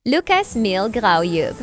Lucas Mil Graujub.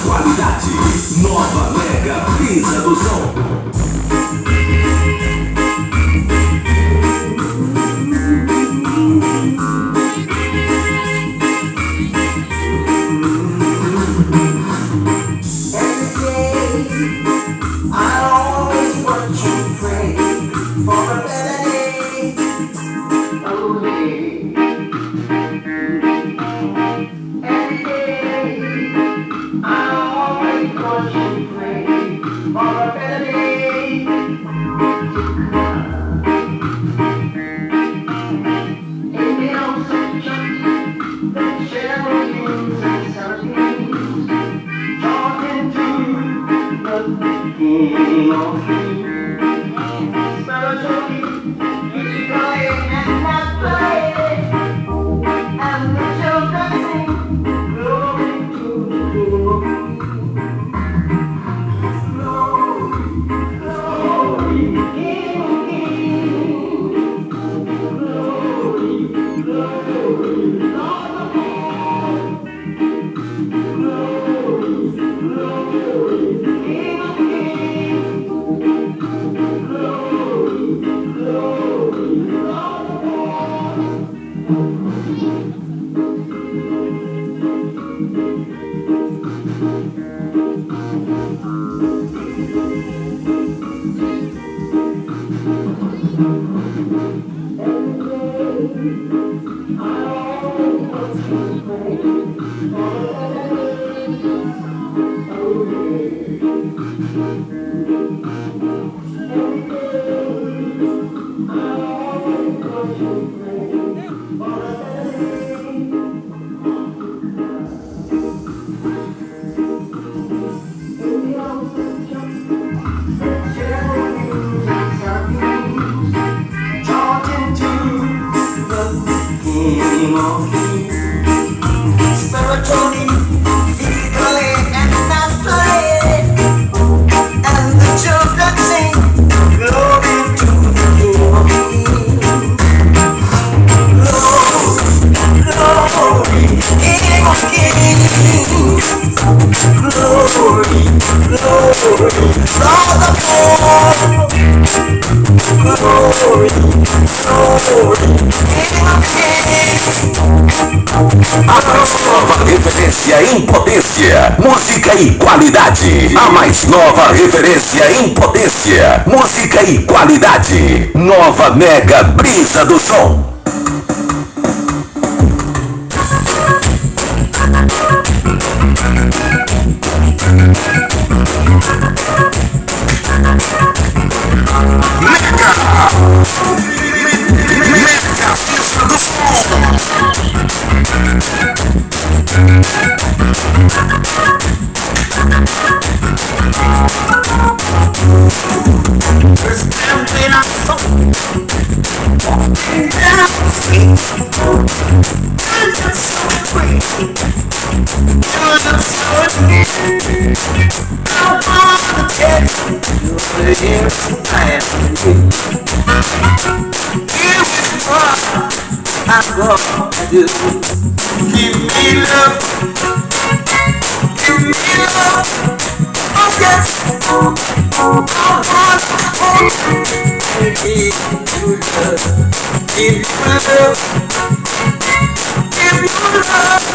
Qualidade, nova mega brisa do som. I always watch you pray for a better day. Oh, day. Every day. I always watch you pray for a better day to come. In the ocean jump, the cherubs and seraphim, talking to the King of Kings. Spiritually, physically, and naturally, and the children sing glory to the King of Kings. Glory, glory, King of Kings. Glory, glory, Lord of Lords. Glory, glory, King of Kings. Glory, glory, Lord of Lords. Talking to the King of Kings. Spiritually, physically, and naturally, and the children sing glory to the King of Kings. Glory, King of Kings. Glory, glory, Lord of Lords. Glory, glory, King of Kings. A mais nova referência em potência, música e qualidade. A mais nova referência em potência, música e qualidade. Nova Mega Brisa do Som. Mega Brisa do Som. First time when I saw walking down the street, you look so pretty, you look so neat. I wanna tell you, you're everything to me. Here's what I'm gonna do. Give me love, give me love. Oh yes, I wanna hold you, baby, you love. Give you love, give you love.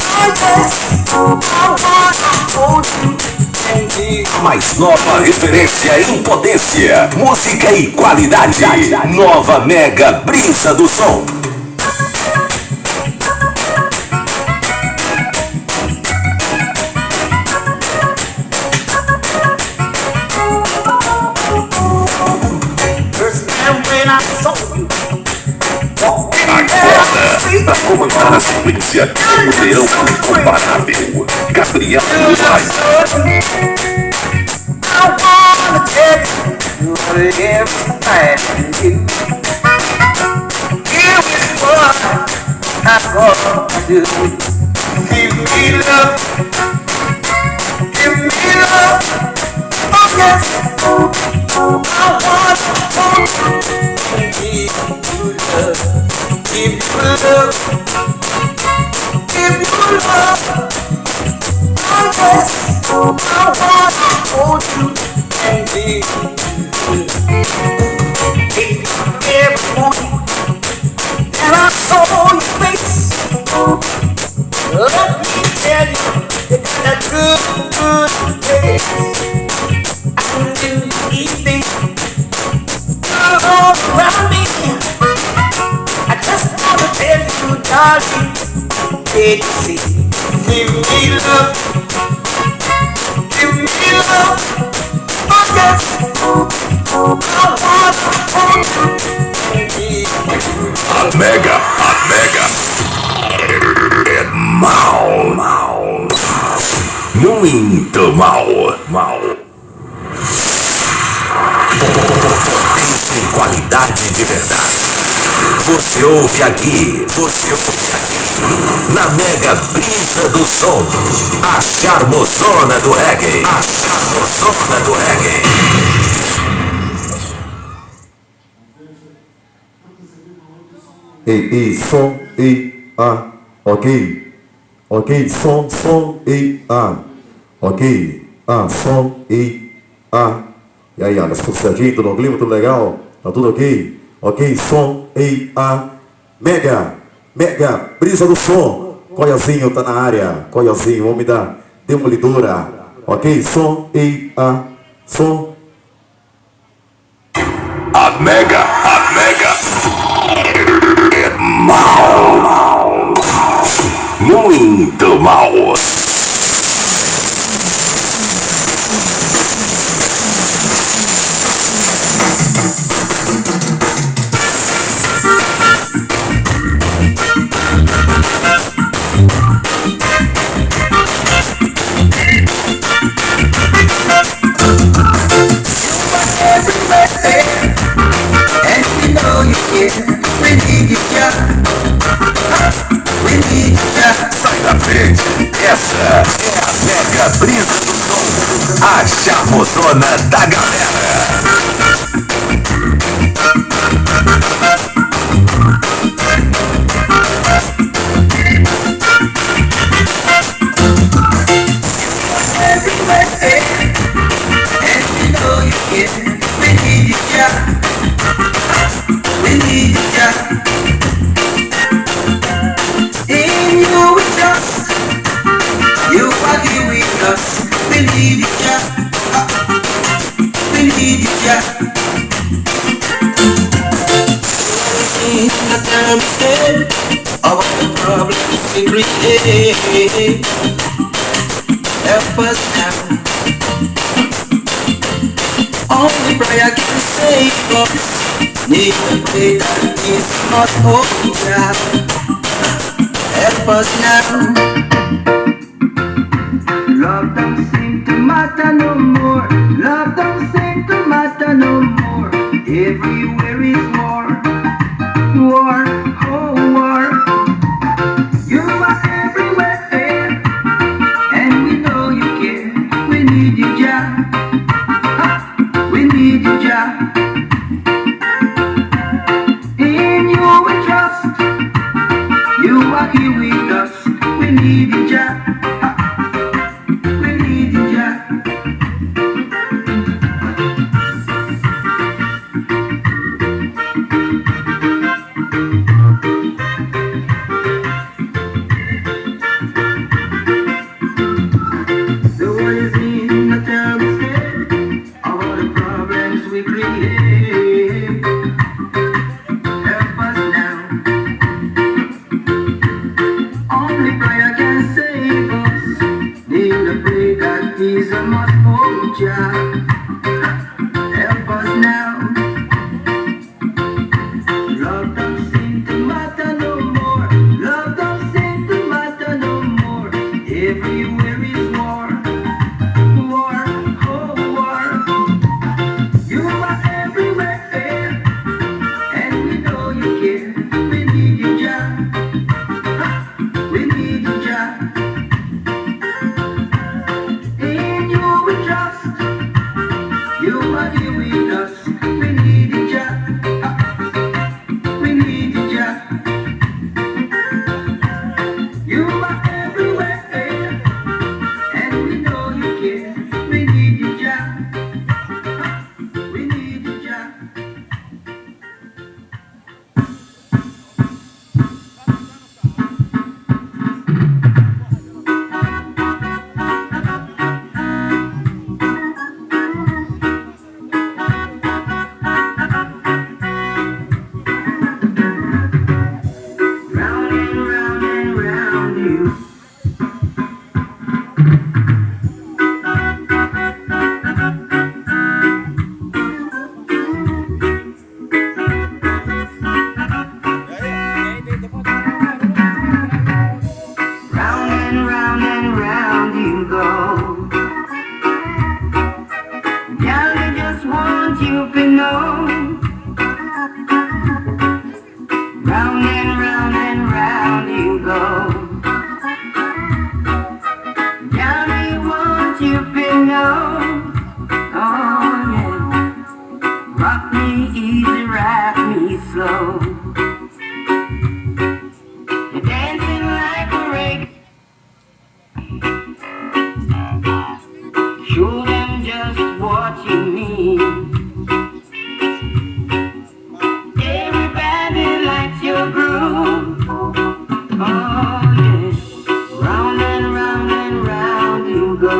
Oh yes, I wanna hold you, baby. A mais nova referência em potência, música e qualidade. Nova Mega Brisa do Som. First time when I saw you walking down the street, Na comandar a sequência, o mulherão incomparável, Gabriel you look Paz. so neat. I wanna tell you, you're everything to me. Here's what I'm gonna do. Give me love, give me love. Oh yes, I wanna hold you, baby, you love. Give you love, give you love. Oh yes, I wanna hold you, baby, you love. Wake up every morning and I saw your face. Let me tell you, you got that good good day and in the evening, all around me. I just wanna tell you, darling, wait to see. Give me love, give me love. Oh yes, I wanna be. É mal. Muito mal. Potência e qualidade de verdade. Você ouve aqui. Na Mega Brisa do Som. A charmosona do reggae. Ei, som, ei, ok, som, ei, ok, som, ei, e aí, Alex, tudo certinho, tudo no clima, tudo legal, tá tudo ok, som, ei, mega, brisa do som, Coiozinho tá na área, Coiozinho, homem da demolidora, ok, som, ei, som. A Mega é mal. Muito mal. Sai da frente, essa é a Mega Brisa do Som, a charmosona da galera. All the problems we create, help us now. Only prayer can save us. Need to pray that Jesus must hold down. Help us now. Love don't seem to matter no more. Love don't seem to matter no more. Everywhere is war. War, oh war. You are everywhere, and we know you care. We need you, Jah. We need you, Jah. In you we trust. You are here with us. We need you, Jah. We need you, Jah. want you to know. Round and round you go. Johnny, want you to know. Oh yeah. Rock me easy, rock me slow. You're dancing like a rake. Show them just what you mean. Everybody likes your groove. Oh yeah. Round and round you go.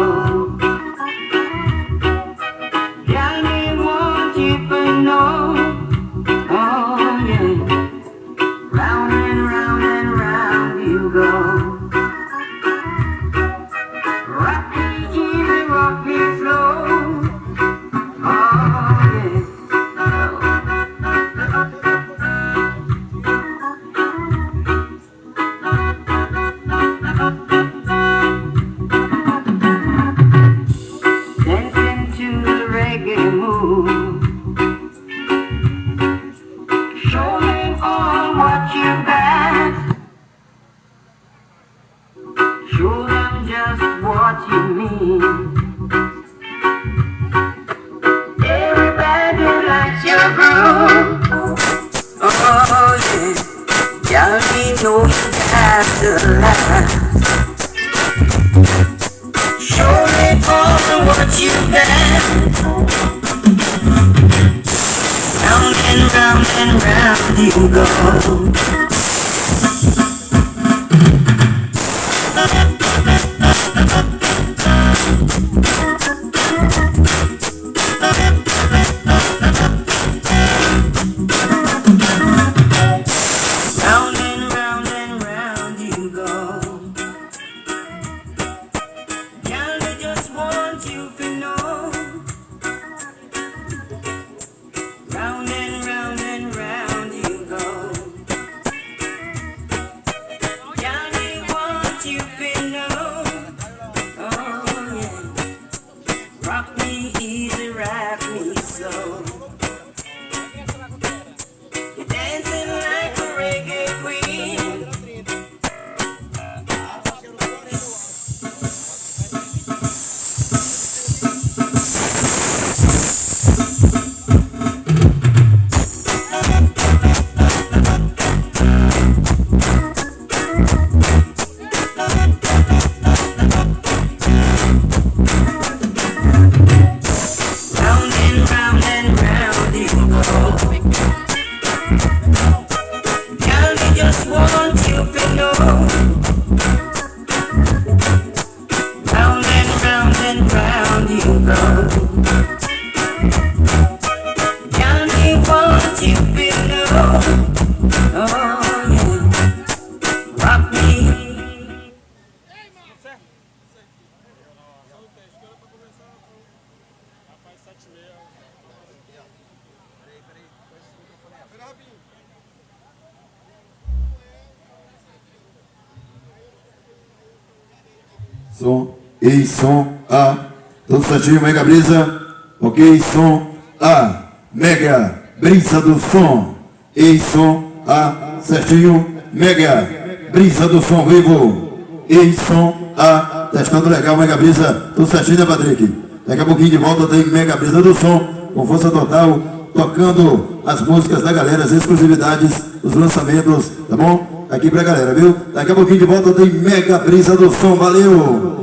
Johnny, want you to know. Oh yeah. Round and round you go. Rock me easy, rock me slow. Oh yeah. Dancing to the reggae move. Show me all what you got. Show them just what you mean. Everybody likes your groove. Oh yeah. Johnny, know you got the line. Show me all what you got. Round and round you go. Round and round you go. Johnny just want you to know. Round and round you go. Johnny want you to know. Oh yeah. Rock me easy, rock me slow. You're dancing like a reggae queen. Round and round you go. Johnny just want you to know. Round and round you go. Johnny want you to know. Oh yeah. Rock me. Som, ei, som, A. Tudo certinho, Mega Brisa. Ok, som, A. Mega Brisa do som. Ei, som, A. Certinho, Mega Brisa do som, vivo. Ei, som, A. Testando legal, Mega Brisa. Tudo certinho, né, Patrick? Daqui a pouquinho de volta tem Mega Brisa do som, com força total, tocando as músicas da galera, as exclusividades, os lançamentos, tá bom? Aqui pra galera, viu? Daqui a pouquinho de volta tem Mega Brisa do som, valeu!